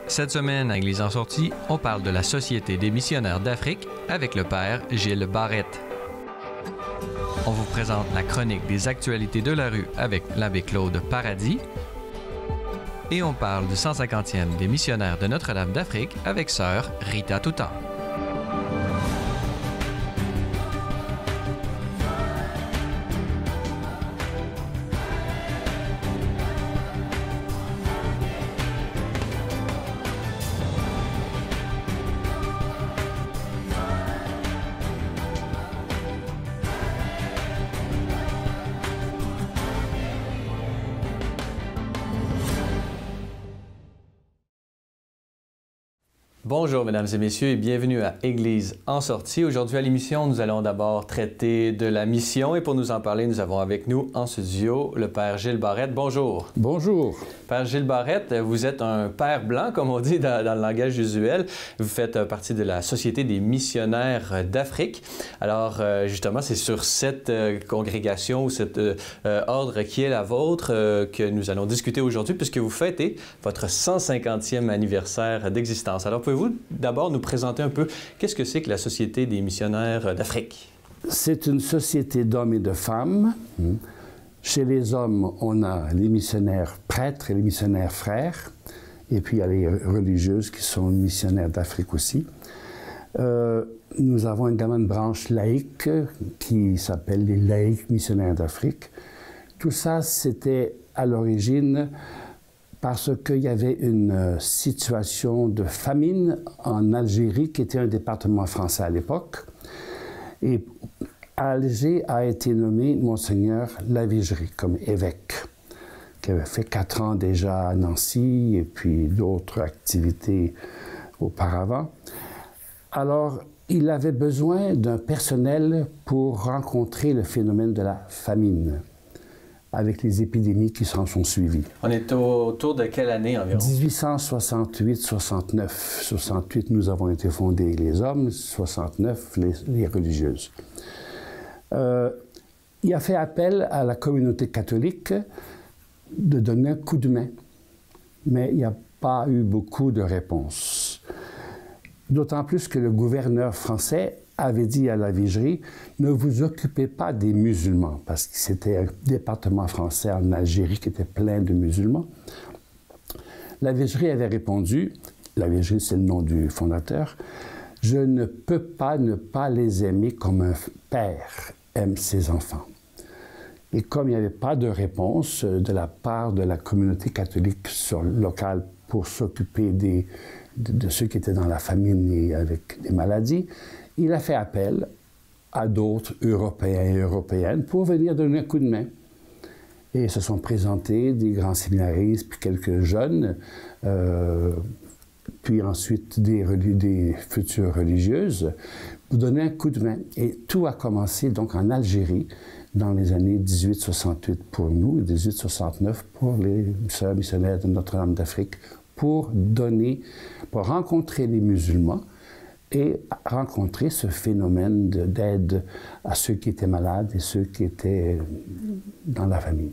Cette semaine, à Église en sortie, on parle de la Société des missionnaires d'Afrique avec le père Gilles Barrette. On vous présente la chronique des actualités de la rue avec l'abbé Claude Paradis. Et on parle du 150e des missionnaires de Notre-Dame d'Afrique avec sœur Rita Toutan. Bonjour, mesdames et messieurs, et bienvenue à Église en sortie. Aujourd'hui à l'émission, nous allons d'abord traiter de la mission et pour nous en parler, nous avons avec nous en studio le père Gilles Barrette. Bonjour. Bonjour. Père Gilles Barrette, vous êtes un père blanc, comme on dit dans le langage usuel. Vous faites partie de la Société des missionnaires d'Afrique. Alors, justement, c'est sur cette congrégation ou cet ordre qui est la vôtre que nous allons discuter aujourd'hui, puisque vous fêtez votre 150e anniversaire d'existence. Alors, pouvez-vous d'abord nous présenter un peu qu'est-ce que c'est que la Société des missionnaires d'Afrique? C'est une société d'hommes et de femmes. Chez les hommes, on a les missionnaires prêtres et les missionnaires frères. Et puis, il y a les religieuses qui sont missionnaires d'Afrique aussi. Nous avons également une branche laïque qui s'appelle les laïcs missionnaires d'Afrique. Tout ça, c'était à l'origine parce qu'il y avait une situation de famine en Algérie, qui était un département français à l'époque. Et Alger a été nommé Monseigneur Lavigerie comme évêque, qui avait fait 4 ans déjà à Nancy et puis d'autres activités auparavant. Alors, il avait besoin d'un personnel pour rencontrer le phénomène de la famine, avec les épidémies qui s'en sont suivies. On est autour de quelle année environ? 1868-69. 68, nous avons été fondés les hommes, 69, les religieuses. Il a fait appel à la communauté catholique de donner un coup de main, mais il n'y a pas eu beaucoup de réponses. D'autant plus que le gouverneur français avait dit à la Vigerie, ne vous occupez pas des musulmans, parce que c'était un département français en Algérie qui était plein de musulmans. La Vigerie avait répondu, la Vigerie c'est le nom du fondateur, je ne peux pas ne pas les aimer comme un père aime ses enfants. Et comme il n'y avait pas de réponse de la part de la communauté catholique locale pour s'occuper de ceux qui étaient dans la famine et avec des maladies, il a fait appel à d'autres Européens et Européennes pour venir donner un coup de main. Et se sont présentés des grands séminaristes, puis quelques jeunes, puis ensuite des futures religieuses, pour donner un coup de main. Et tout a commencé donc en Algérie, dans les années 1868 pour nous et 1869 pour les sœurs missionnaires de Notre-Dame d'Afrique, pour rencontrer les musulmans et rencontrer ce phénomène d'aide à ceux qui étaient malades et ceux qui étaient dans la famille.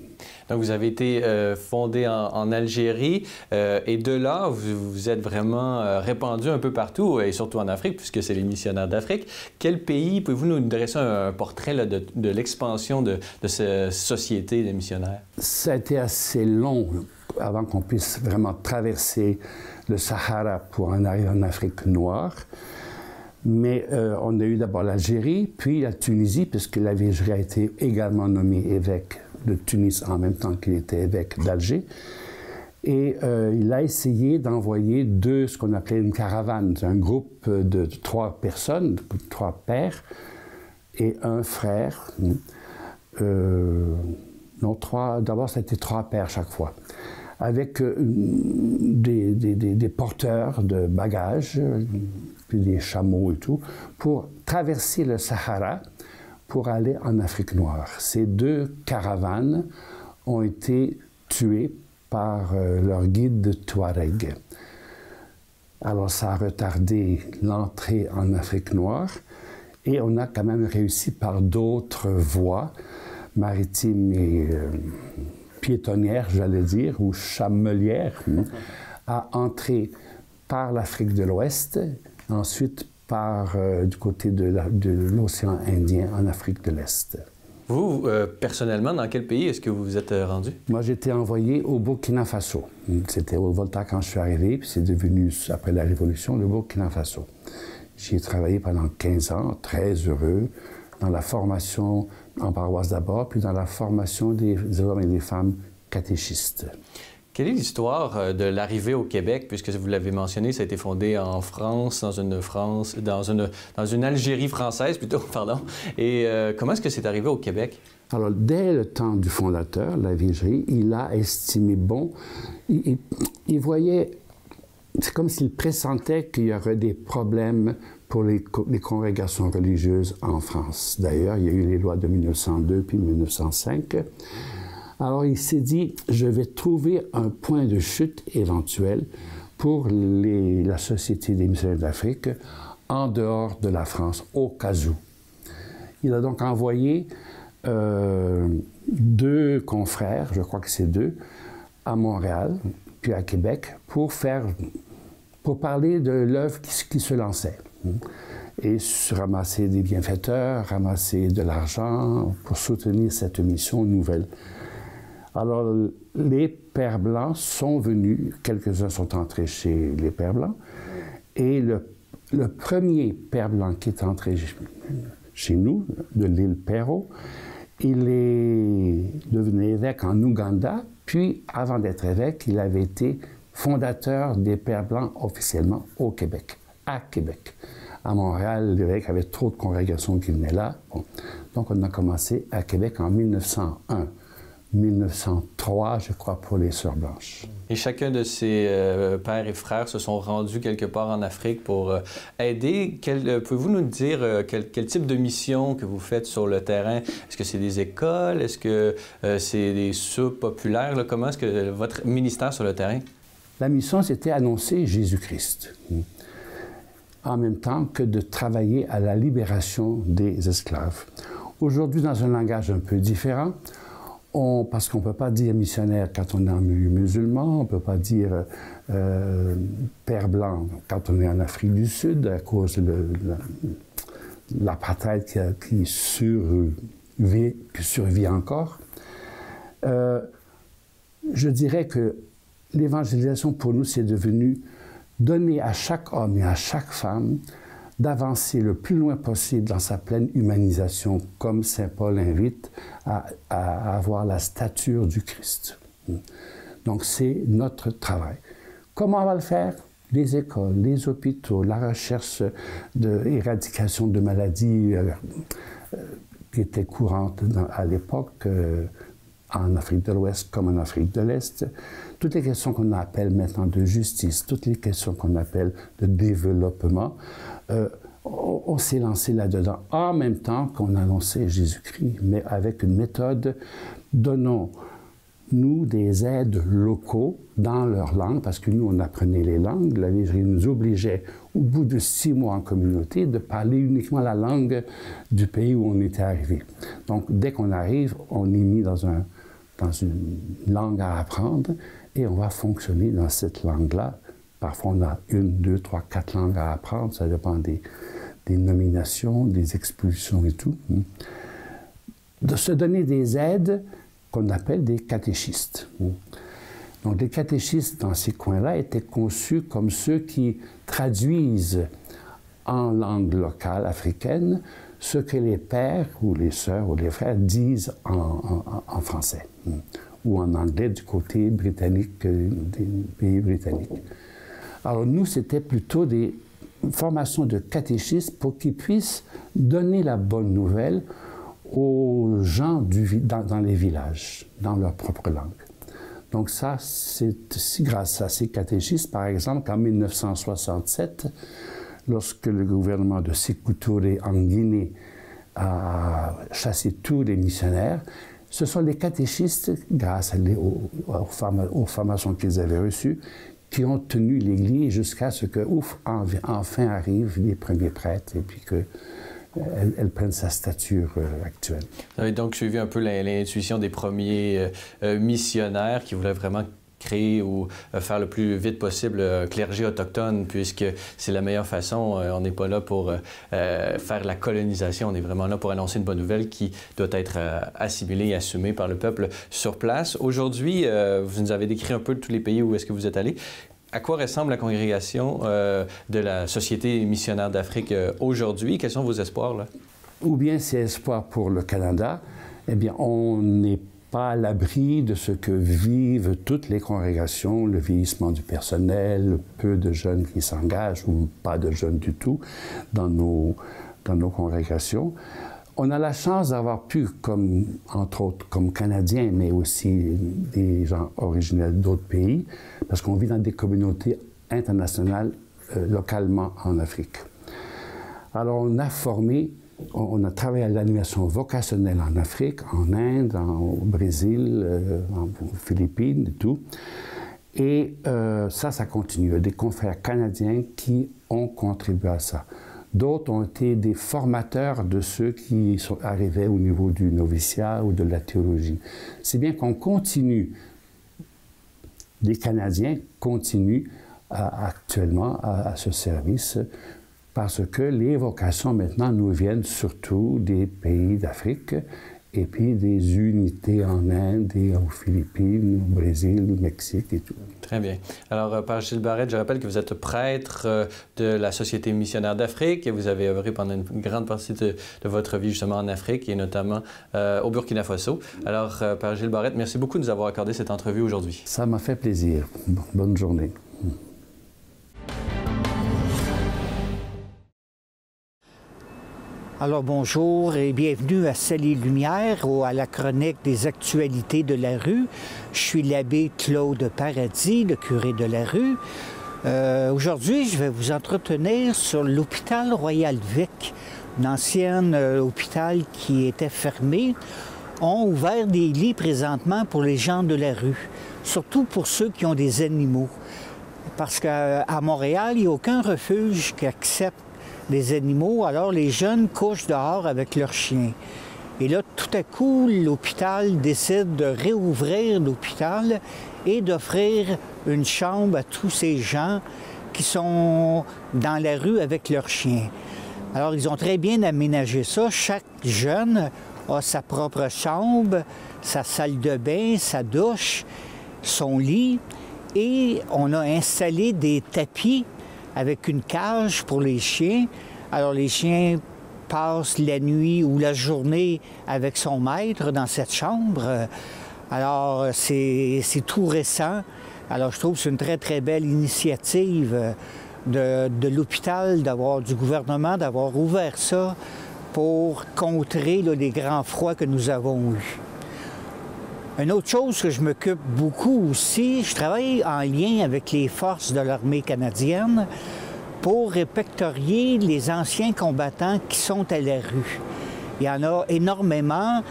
Donc, vous avez été fondé en Algérie et de là, vous êtes vraiment répandu un peu partout et surtout en Afrique, puisque c'est les missionnaires d'Afrique. Quel pays, pouvez-vous nous dresser un portrait là, de l'expansion de cette société des missionnaires? Ça a été assez long avant qu'on puisse vraiment traverser le Sahara pour en arriver en Afrique noire. Mais on a eu d'abord l'Algérie, puis la Tunisie, puisque la Vigerie a été également nommé évêque de Tunis en même temps qu'il était évêque d'Alger. Et il a essayé d'envoyer ce qu'on appelait une caravane, un groupe de 3 personnes, 3 pères et un frère. D'abord, c'était 3 pères chaque fois, avec des porteurs de bagages, puis des chameaux et tout, pour traverser le Sahara pour aller en Afrique noire. Ces 2 caravanes ont été tuées par leur guide Touareg. Alors ça a retardé l'entrée en Afrique noire et on a quand même réussi par d'autres voies maritimes et piétonnières, j'allais dire, ou chamelières, à entrer par l'Afrique de l'Ouest, ensuite par du côté de l'océan Indien en Afrique de l'Est. Vous, personnellement, dans quel pays est-ce que vous vous êtes rendu? Moi, j'étais envoyé au Burkina Faso. C'était au Volta quand je suis arrivé, puis c'est devenu, après la Révolution, le Burkina Faso. J'y ai travaillé pendant 15 ans, très heureux, dans la formation en paroisse d'abord, puis dans la formation des hommes et des femmes catéchistes. Quelle est l'histoire de l'arrivée au Québec, puisque vous l'avez mentionné, ça a été fondé en France, dans une Algérie française plutôt, pardon. Et comment est-ce que c'est arrivé au Québec? Alors, dès le temps du fondateur, la Vigerie, il a estimé bon, il voyait, c'est comme s'il pressentait qu'il y aurait des problèmes pour les congrégations religieuses en France. D'ailleurs, il y a eu les lois de 1902 puis 1905. Alors, il s'est dit, je vais trouver un point de chute éventuel pour la Société des missionnaires d'Afrique en dehors de la France, au cas où. Il a donc envoyé 2 confrères, je crois que c'est 2, à Montréal, puis à Québec, pour parler de l'œuvre qui se lançait. Et ramasser des bienfaiteurs, ramasser de l'argent pour soutenir cette mission nouvelle. Alors, les Pères Blancs sont venus, quelques-uns sont entrés chez les Pères Blancs, et le premier Père Blanc qui est entré chez nous, de l'île Perrault, il est devenu évêque en Ouganda, puis, avant d'être évêque, il avait été fondateur des Pères Blancs officiellement au Québec, à Québec. À Montréal, l'évêque avait trop de congrégations qui venaient là. Bon. Donc, on a commencé à Québec en 1901. 1903, je crois, pour les Sœurs Blanches. Et chacun de ces pères et frères se sont rendus quelque part en Afrique pour aider. Pouvez-vous nous dire quel type de mission que vous faites sur le terrain? Est-ce que c'est des écoles? Est-ce que c'est des soupes populaires? Là? Comment est-ce que votre ministère sur le terrain? La mission, c'était annoncer Jésus-Christ, en même temps que de travailler à la libération des esclaves. Aujourd'hui, dans un langage un peu différent, parce qu'on ne peut pas dire missionnaire quand on est en milieu musulman, on ne peut pas dire père blanc quand on est en Afrique du Sud à cause de l'apartheid qui survit encore. Je dirais que l'évangélisation pour nous, c'est devenu donner à chaque homme et à chaque femme d'avancer le plus loin possible dans sa pleine humanisation, comme saint Paul invite à avoir la stature du Christ. Donc, c'est notre travail. Comment on va le faire? Les écoles, les hôpitaux, la recherche d'éradication de maladies qui étaient courantes à l'époque, en Afrique de l'Ouest comme en Afrique de l'Est. Toutes les questions qu'on appelle maintenant de justice, toutes les questions qu'on appelle de développement, on s'est lancé là-dedans en même temps qu'on annonçait Jésus-Christ, mais avec une méthode, donnons-nous des aides locaux dans leur langue, parce que nous, on apprenait les langues. La Vigerie nous obligeait, au bout de 6 mois en communauté, de parler uniquement la langue du pays où on était arrivé. Donc, dès qu'on arrive, on est mis dans une langue à apprendre et on va fonctionner dans cette langue-là. Parfois, on a 1, 2, 3, 4 langues à apprendre. Ça dépend des nominations, des expulsions et tout. De se donner des aides qu'on appelle des catéchistes. Donc, les catéchistes dans ces coins-là étaient conçus comme ceux qui traduisent en langue locale africaine ce que les pères ou les sœurs ou les frères disent en français ou en anglais du côté britannique, des pays britanniques. Alors nous, c'était plutôt des formations de catéchistes pour qu'ils puissent donner la bonne nouvelle aux gens dans les villages, dans leur propre langue. Donc ça, c'est grâce à ces catéchistes, par exemple, qu'en 1967, lorsque le gouvernement de Sékou Touré en Guinée a chassé tous les missionnaires, ce sont les catéchistes, grâce aux formations qu'ils avaient reçues, qui ont tenu l'Église jusqu'à ce que, enfin arrivent les premiers prêtres et puis qu'elle prenne sa stature actuelle. Vous avez donc suivi un peu l'intuition des premiers missionnaires qui voulaient vraiment créer ou faire le plus vite possible un clergé autochtone, puisque c'est la meilleure façon. On n'est pas là pour faire la colonisation, on est vraiment là pour annoncer une bonne nouvelle qui doit être assimilée et assumée par le peuple sur place. Aujourd'hui, vous nous avez décrit un peu tous les pays où est-ce que vous êtes allés. À quoi ressemble la congrégation de la Société missionnaire d'Afrique aujourd'hui? Quels sont vos espoirs, là? Ou bien c'est espoir pour le Canada, eh bien, on n'est pas à l'abri de ce que vivent toutes les congrégations, le vieillissement du personnel, peu de jeunes qui s'engagent ou pas de jeunes du tout dans nos congrégations. On a la chance d'avoir pu, comme, entre autres, comme Canadiens, mais aussi des gens originels d'autres pays, parce qu'on vit dans des communautés internationales, localement en Afrique. Alors, on a formé, on a travaillé à l'animation vocationnelle en Afrique, en Inde, au Brésil, aux Philippines et tout. Et ça continue. Il y a des confrères canadiens qui ont contribué à ça. D'autres ont été des formateurs de ceux qui arrivaient au niveau du noviciat ou de la théologie. C'est bien qu'on continue, les Canadiens continuent actuellement à ce service parce que les vocations maintenant nous viennent surtout des pays d'Afrique et puis des unités en Inde et aux Philippines, au Brésil, au Mexique et tout. Très bien. Alors, Père Gilles Barrette, je rappelle que vous êtes prêtre de la Société missionnaire d'Afrique et vous avez œuvré pendant une grande partie de votre vie justement en Afrique et notamment au Burkina Faso. Alors, Père Gilles Barrette, merci beaucoup de nous avoir accordé cette entrevue aujourd'hui. Ça m'a fait plaisir. Bonne journée. Alors bonjour et bienvenue à Sel et Lumière, à la chronique des actualités de la rue. Je suis l'abbé Claude Paradis, le curé de la rue. Aujourd'hui, je vais vous entretenir sur l'hôpital Royal-Vic, un ancien hôpital qui était fermé. On ouvert des lits présentement pour les gens de la rue, surtout pour ceux qui ont des animaux. Parce qu'à Montréal, il n'y a aucun refuge qui accepte des animaux, alors les jeunes couchent dehors avec leurs chiens. Et là, tout à coup, l'hôpital décide de réouvrir l'hôpital et d'offrir une chambre à tous ces gens qui sont dans la rue avec leurs chiens. Alors, ils ont très bien aménagé ça. Chaque jeune a sa propre chambre, sa salle de bain, sa douche, son lit, et on a installé des tapis avec une cage pour les chiens. Alors, les chiens passent la nuit ou la journée avec son maître dans cette chambre. Alors, c'est tout récent. Alors, je trouve que c'est une très, très belle initiative de l'hôpital, du gouvernement, d'avoir ouvert ça pour contrer les grands froids que nous avons eus. Une autre chose que je m'occupe beaucoup aussi, je travaille en lien avec les forces de l'armée canadienne pour répertorier les anciens combattants qui sont à la rue. Il y en a énormément,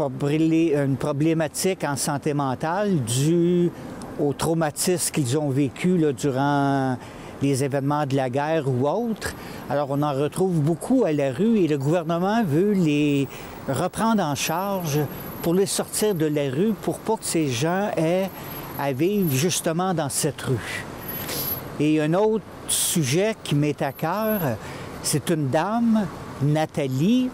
une problématique en santé mentale due au traumatisme qu'ils ont vécu durant les événements de la guerre ou autres. Alors on en retrouve beaucoup à la rue et le gouvernement veut les reprendre en charge pour les sortir de la rue, pour pas que ces gens aient à vivre justement dans cette rue. Et un autre sujet qui m'est à cœur, c'est une dame, Nathalie,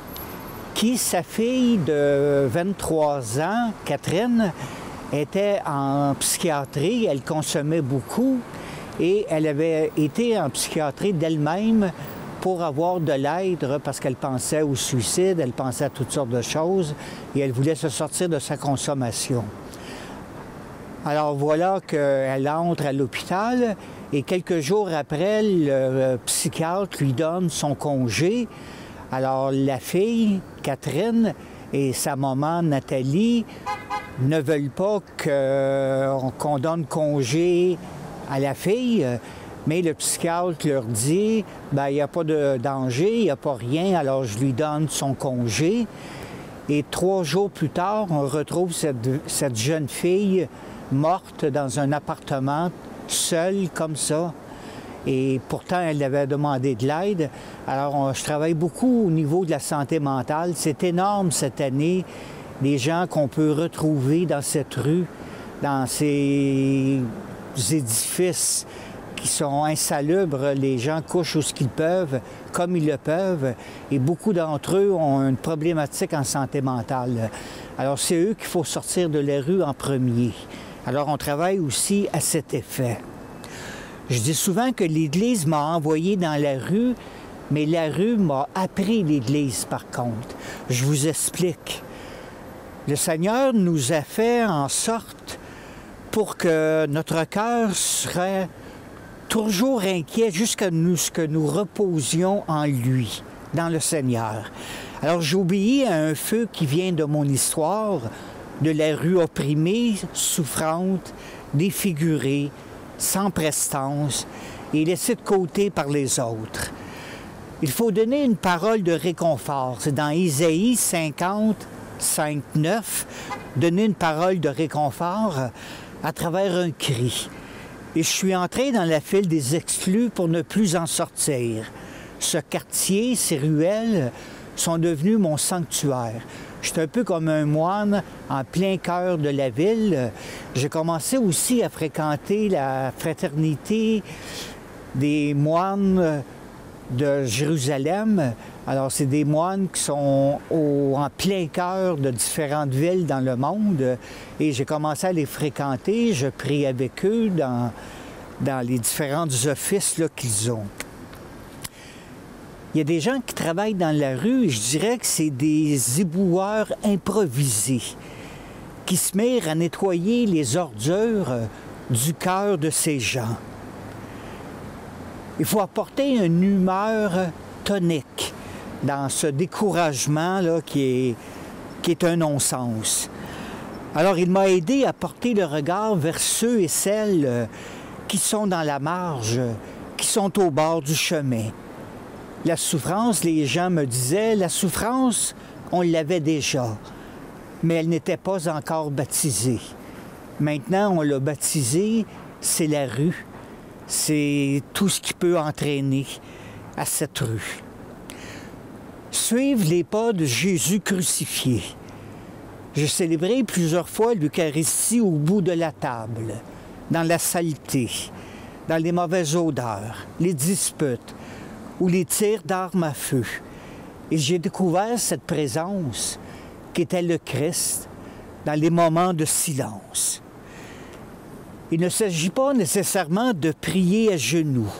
qui, sa fille de 23 ans, Catherine, était en psychiatrie, elle consommait beaucoup et elle avait été en psychiatrie d'elle-même pour avoir de l'aide, parce qu'elle pensait au suicide, elle pensait à toutes sortes de choses, et elle voulait se sortir de sa consommation. Alors voilà qu'elle entre à l'hôpital, et quelques jours après, le psychiatre lui donne son congé. Alors la fille, Catherine, et sa maman, Nathalie, ne veulent pas qu'on donne congé à la fille, mais le psychiatre leur dit, bien, il n'y a pas de danger, il n'y a pas rien, alors je lui donne son congé. Et 3 jours plus tard, on retrouve cette jeune fille morte dans un appartement, seule comme ça. Et pourtant, elle avait demandé de l'aide. Alors, je travaille beaucoup au niveau de la santé mentale. C'est énorme cette année, les gens qu'on peut retrouver dans cette rue, dans ces édifices qui sont insalubres, les gens couchent où ce qu'ils peuvent, comme ils le peuvent, et beaucoup d'entre eux ont une problématique en santé mentale. Alors, c'est eux qu'il faut sortir de la rue en premier. Alors, on travaille aussi à cet effet. Je dis souvent que l'Église m'a envoyé dans la rue, mais la rue m'a appris l'Église, par contre. Je vous explique. Le Seigneur nous a fait en sorte pour que notre cœur serait toujours inquiet jusqu'à ce que nous reposions en lui, dans le Seigneur. Alors j'obéis à un feu qui vient de mon histoire, de la rue opprimée, souffrante, défigurée, sans prestance et laissée de côté par les autres. Il faut donner une parole de réconfort. C'est dans Isaïe 50, 5, 9, donner une parole de réconfort à travers un cri. Et je suis entré dans la file des exclus pour ne plus en sortir. Ce quartier, ces ruelles, sont devenus mon sanctuaire. Je suis un peu comme un moine en plein cœur de la ville. J'ai commencé aussi à fréquenter la fraternité des moines de Jérusalem. Alors, c'est des moines qui sont en plein cœur de différentes villes dans le monde. Et j'ai commencé à les fréquenter. Je prie avec eux dans les différents offices qu'ils ont. Il y a des gens qui travaillent dans la rue, je dirais que c'est des éboueurs improvisés qui se mirent à nettoyer les ordures du cœur de ces gens. Il faut apporter une humeur tonique dans ce découragement qui est un non-sens. Alors, il m'a aidé à porter le regard vers ceux et celles qui sont dans la marge, qui sont au bord du chemin. La souffrance, les gens me disaient, la souffrance, on l'avait déjà, mais elle n'était pas encore baptisée. Maintenant, on l'a baptisée, c'est la rue, c'est tout ce qui peut entraîner à cette rue. Suivre les pas de Jésus crucifié. J'ai célébré plusieurs fois l'Eucharistie au bout de la table, dans la saleté, dans les mauvaises odeurs, les disputes, ou les tirs d'armes à feu. Et j'ai découvert cette présence qui était le Christ dans les moments de silence. Il ne s'agit pas nécessairement de prier à genoux,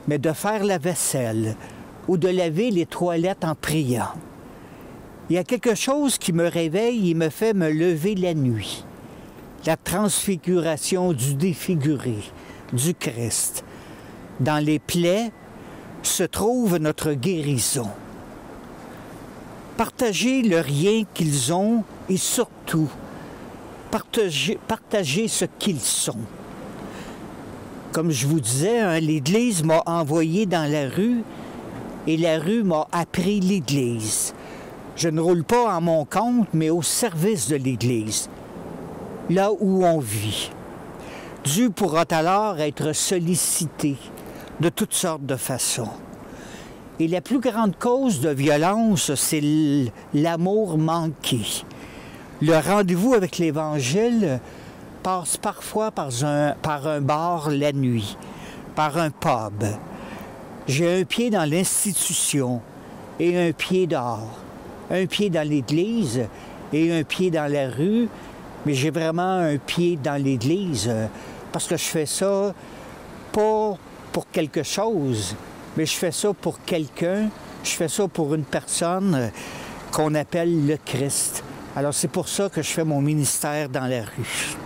mais de faire la vaisselle ou de laver les toilettes en priant. Il y a quelque chose qui me réveille et me fait me lever la nuit. La transfiguration du défiguré, du Christ. Dans les plaies se trouve notre guérison. Partagez le rien qu'ils ont et surtout, partagez ce qu'ils sont. Comme je vous disais, l'Église m'a envoyé dans la rue et la rue m'a appris l'Église. Je ne roule pas en mon compte, mais au service de l'Église, là où on vit. Dieu pourra alors être sollicité de toutes sortes de façons. Et la plus grande cause de violence, c'est l'amour manqué. Le rendez-vous avec l'Évangile passe parfois par un bar la nuit, par un pub. J'ai un pied dans l'institution et un pied dehors. Un pied dans l'Église et un pied dans la rue, mais j'ai vraiment un pied dans l'Église parce que je fais ça pas pour quelque chose, mais je fais ça pour quelqu'un, je fais ça pour une personne qu'on appelle le Christ. Alors c'est pour ça que je fais mon ministère dans la rue.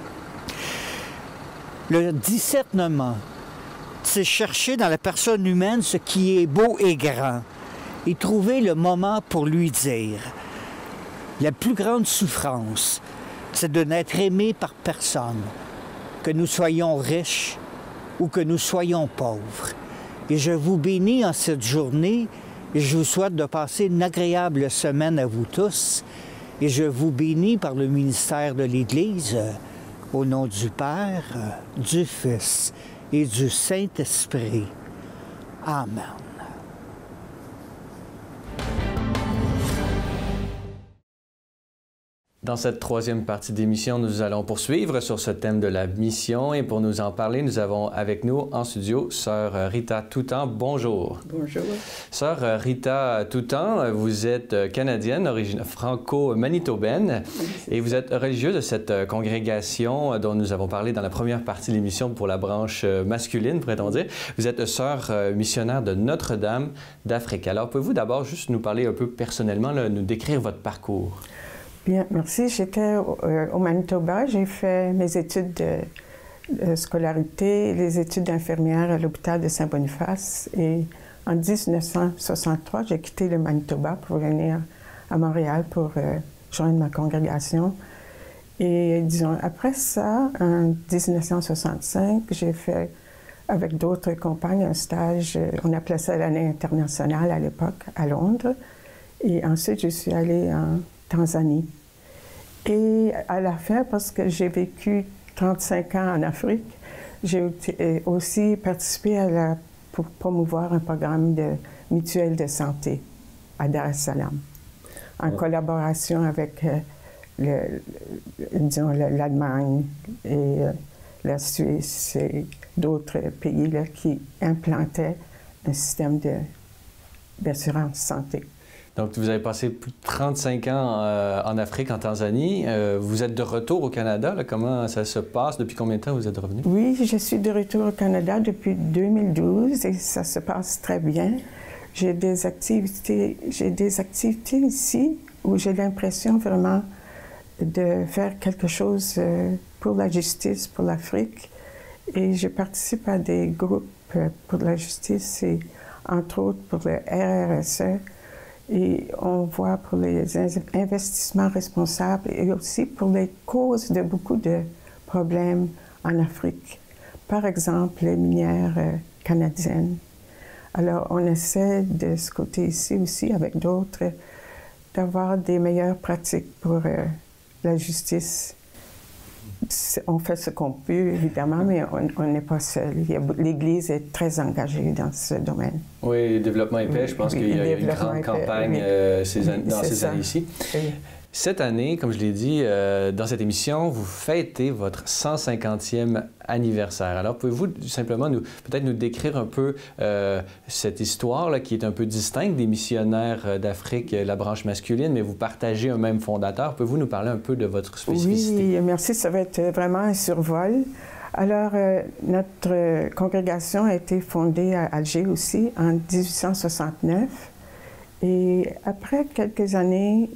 Le discernement, c'est chercher dans la personne humaine ce qui est beau et grand et trouver le moment pour lui dire. La plus grande souffrance, c'est de n'être aimé par personne, que nous soyons riches ou que nous soyons pauvres. Et je vous bénis en cette journée et je vous souhaite de passer une agréable semaine à vous tous. Et je vous bénis par le ministère de l'Église, au nom du Père, du Fils et du Saint-Esprit. Amen. Dans cette troisième partie d'émission, nous allons poursuivre sur ce thème de la mission et pour nous en parler, nous avons avec nous en studio Sœur Rita Toutan. Bonjour. Bonjour. Sœur Rita Toutan, vous êtes canadienne, d'origine franco-manitobaine et vous êtes religieuse de cette congrégation dont nous avons parlé dans la première partie de l'émission pour la branche masculine, pourrait-on dire. Vous êtes sœur missionnaire de Notre-Dame d'Afrique. Alors, pouvez-vous d'abord juste nous parler un peu personnellement, là, nous décrire votre parcours? Bien, merci. J'étais au Manitoba. J'ai fait mes études de scolarité, les études d'infirmière à l'hôpital de Saint-Boniface. Et en 1963, j'ai quitté le Manitoba pour venir à Montréal pour joindre ma congrégation. Et disons, après ça, en 1965, j'ai fait avec d'autres compagnes un stage, on appelait ça l'année internationale à l'époque, à Londres. Et ensuite, je suis allée en Tanzanie. Et à la fin, parce que j'ai vécu 35 ans en Afrique, j'ai aussi participé pour promouvoir un programme de mutuelle de santé à Dar es Salaam, en collaboration avec l'Allemagne et la Suisse et d'autres pays là, qui implantaient un système d'assurance santé. Donc, vous avez passé plus de 35 ans en Afrique, en Tanzanie. Vous êtes de retour au Canada. Là. Comment ça se passe? Depuis combien de temps vous êtes revenu? Oui, je suis de retour au Canada depuis 2012 et ça se passe très bien. J'ai des activités ici où j'ai l'impression vraiment de faire quelque chose pour la justice, pour l'Afrique. Et je participe à des groupes pour la justice et entre autres pour le RRSE. Et on voit pour les investissements responsables et aussi pour les causes de beaucoup de problèmes en Afrique. Par exemple, les minières canadiennes. Alors, on essaie de ce côté ici aussi, avec d'autres, d'avoir des meilleures pratiques pour la justice. On fait ce qu'on peut, évidemment, mais on n'est pas seul. L'Église est très engagée dans ce domaine. Oui, le développement est fait. Je pense qu'il y a une grande campagne dans ces années-ci. Oui. Cette année, comme je l'ai dit dans cette émission, vous fêtez votre 150e anniversaire. Alors, pouvez-vous simplement peut-être nous décrire un peu cette histoire là, qui est un peu distincte des missionnaires d'Afrique, la branche masculine, mais vous partagez un même fondateur. Pouvez-vous nous parler un peu de votre spécificité? Oui, merci. Ça va être vraiment un survol. Alors, notre congrégation a été fondée à Alger aussi en 1869. Et après quelques années,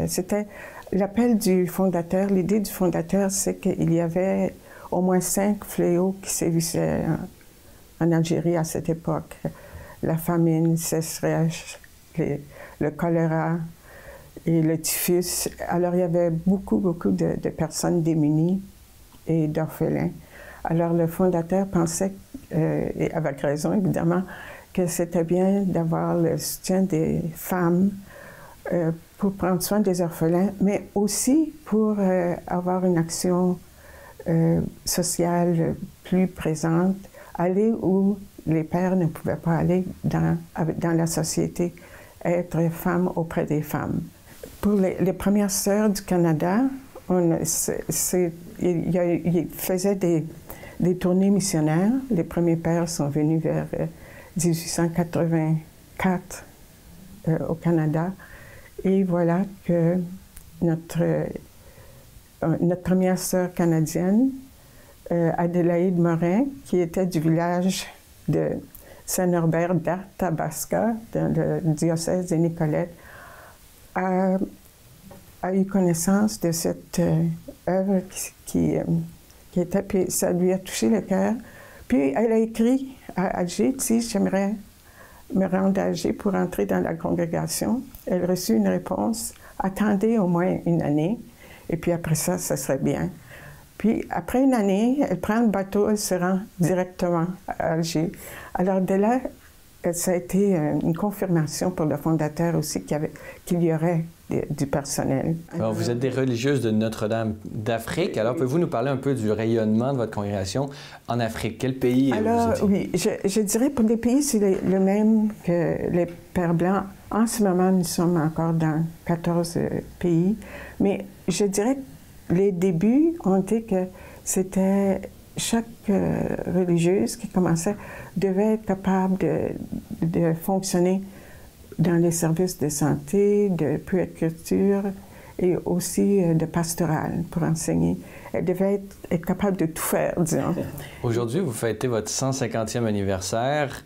c'était l'appel du fondateur. L'idée du fondateur, c'est qu'il y avait au moins 5 fléaux qui sévissaient en Algérie à cette époque. La famine, sécheresse, le choléra et le typhus. Alors, il y avait beaucoup de personnes démunies et d'orphelins. Alors, le fondateur pensait, et avec raison évidemment, que c'était bien d'avoir le soutien des femmes pour prendre soin des orphelins, mais aussi pour avoir une action sociale plus présente, aller où les pères ne pouvaient pas aller dans la société, être femme auprès des femmes. Pour les premières sœurs du Canada, ils faisaient des tournées missionnaires. Les premiers pères sont venus vers 1884 au Canada. Et voilà que notre première sœur canadienne, Adélaïde Morin, qui était du village de Saint-Norbert d'Arthabasca, dans le diocèse de Nicolette, a eu connaissance de cette œuvre qui était, puis ça lui a touché le cœur. Puis elle a écrit à Alger, si j'aimerais me rendre à Alger pour entrer dans la congrégation. Elle reçut une réponse, attendez au moins une année, et puis après ça, ça serait bien. Puis après une année, elle prend le bateau, elle se rend directement à Alger. Alors de là, ça a été une confirmation pour le fondateur aussi qu'il y aurait du personnel. Alors, vous êtes des religieuses de Notre-Dame d'Afrique. Alors, pouvez-vous nous parler un peu du rayonnement de votre congrégation en Afrique? Quel pays Alors, vous étiez? oui, je dirais pour les pays, c'est le même que les Pères Blancs. En ce moment, nous sommes encore dans 14 pays, mais je dirais que les débuts ont été que c'était chaque religieuse qui commençait devait être capable de fonctionner dans les services de santé, de puériculture et aussi de pastoral pour enseigner. Elle devait être capable de tout faire, disons. Aujourd'hui, vous fêtez votre 150e anniversaire.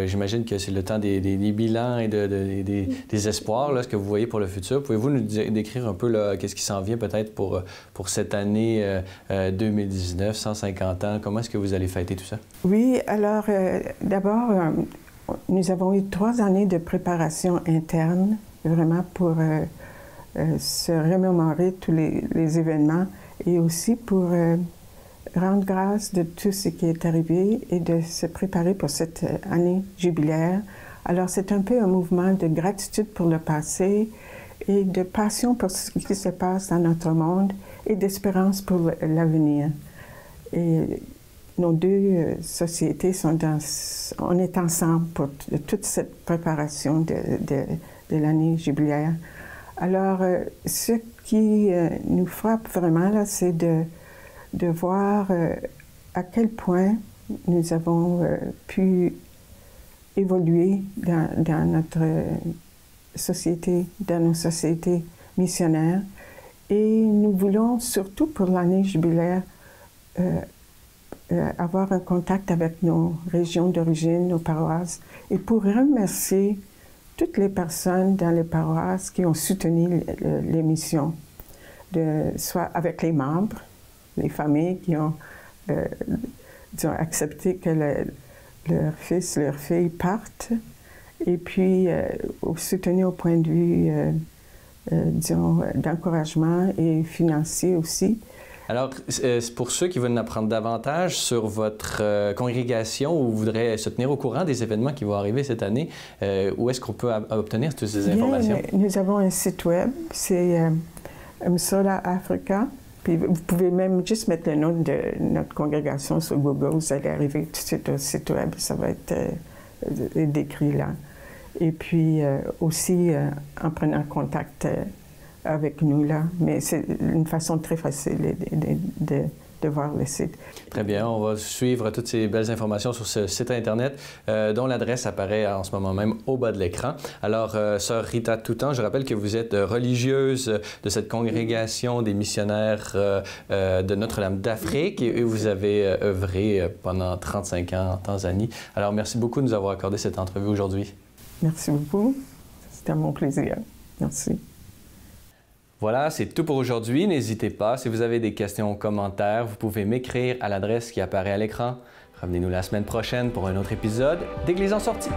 J'imagine que c'est le temps des bilans et des espoirs, là, ce que vous voyez pour le futur. Pouvez-vous nous décrire un peu qu'est-ce qui s'en vient peut-être pour cette année 2019, 150 ans? Comment est-ce que vous allez fêter tout ça? Oui, alors d'abord, nous avons eu 3 années de préparation interne, vraiment pour se remémorer tous les événements et aussi pour rendre grâce de tout ce qui est arrivé et de se préparer pour cette année jubilaire. Alors, c'est un peu un mouvement de gratitude pour le passé et de passion pour ce qui se passe dans notre monde et d'espérance pour l'avenir. Et nos 2 sociétés on est ensemble pour toute cette préparation de l'année jubilaire. Alors, ce qui nous frappe vraiment, là, c'est de voir à quel point nous avons pu évoluer dans notre société, dans nos sociétés missionnaires. Et nous voulons, surtout pour l'année jubilaire, avoir un contact avec nos régions d'origine, nos paroisses, et pour remercier toutes les personnes dans les paroisses qui ont soutenu les missions, soit avec les membres, les familles qui ont accepté que leur fils, leur fille partent, et puis soutenu au point de vue, d'encouragement et financier aussi. Alors, pour ceux qui veulent en apprendre davantage sur votre congrégation ou voudraient se tenir au courant des événements qui vont arriver cette année, où est-ce qu'on peut obtenir toutes ces informations? Nous avons un site web, c'est Msola Africa. Puis vous pouvez même juste mettre le nom de notre congrégation sur Google, vous allez arriver tout de suite au site web, ça va être décrit là. Et puis aussi en prenant contact avec nous là, mais c'est une façon très facile de voir le site. Très bien, on va suivre toutes ces belles informations sur ce site Internet dont l'adresse apparaît en ce moment même au bas de l'écran. Alors, Sœur Rita Toutan, je rappelle que vous êtes religieuse de cette congrégation des missionnaires de Notre-Dame d'Afrique et vous avez œuvré pendant 35 ans en Tanzanie. Alors, merci beaucoup de nous avoir accordé cette entrevue aujourd'hui. Merci beaucoup. C'était mon plaisir. Merci. Voilà, c'est tout pour aujourd'hui. N'hésitez pas, si vous avez des questions ou commentaires, vous pouvez m'écrire à l'adresse qui apparaît à l'écran. Revenez-nous la semaine prochaine pour un autre épisode d'Église en sortie.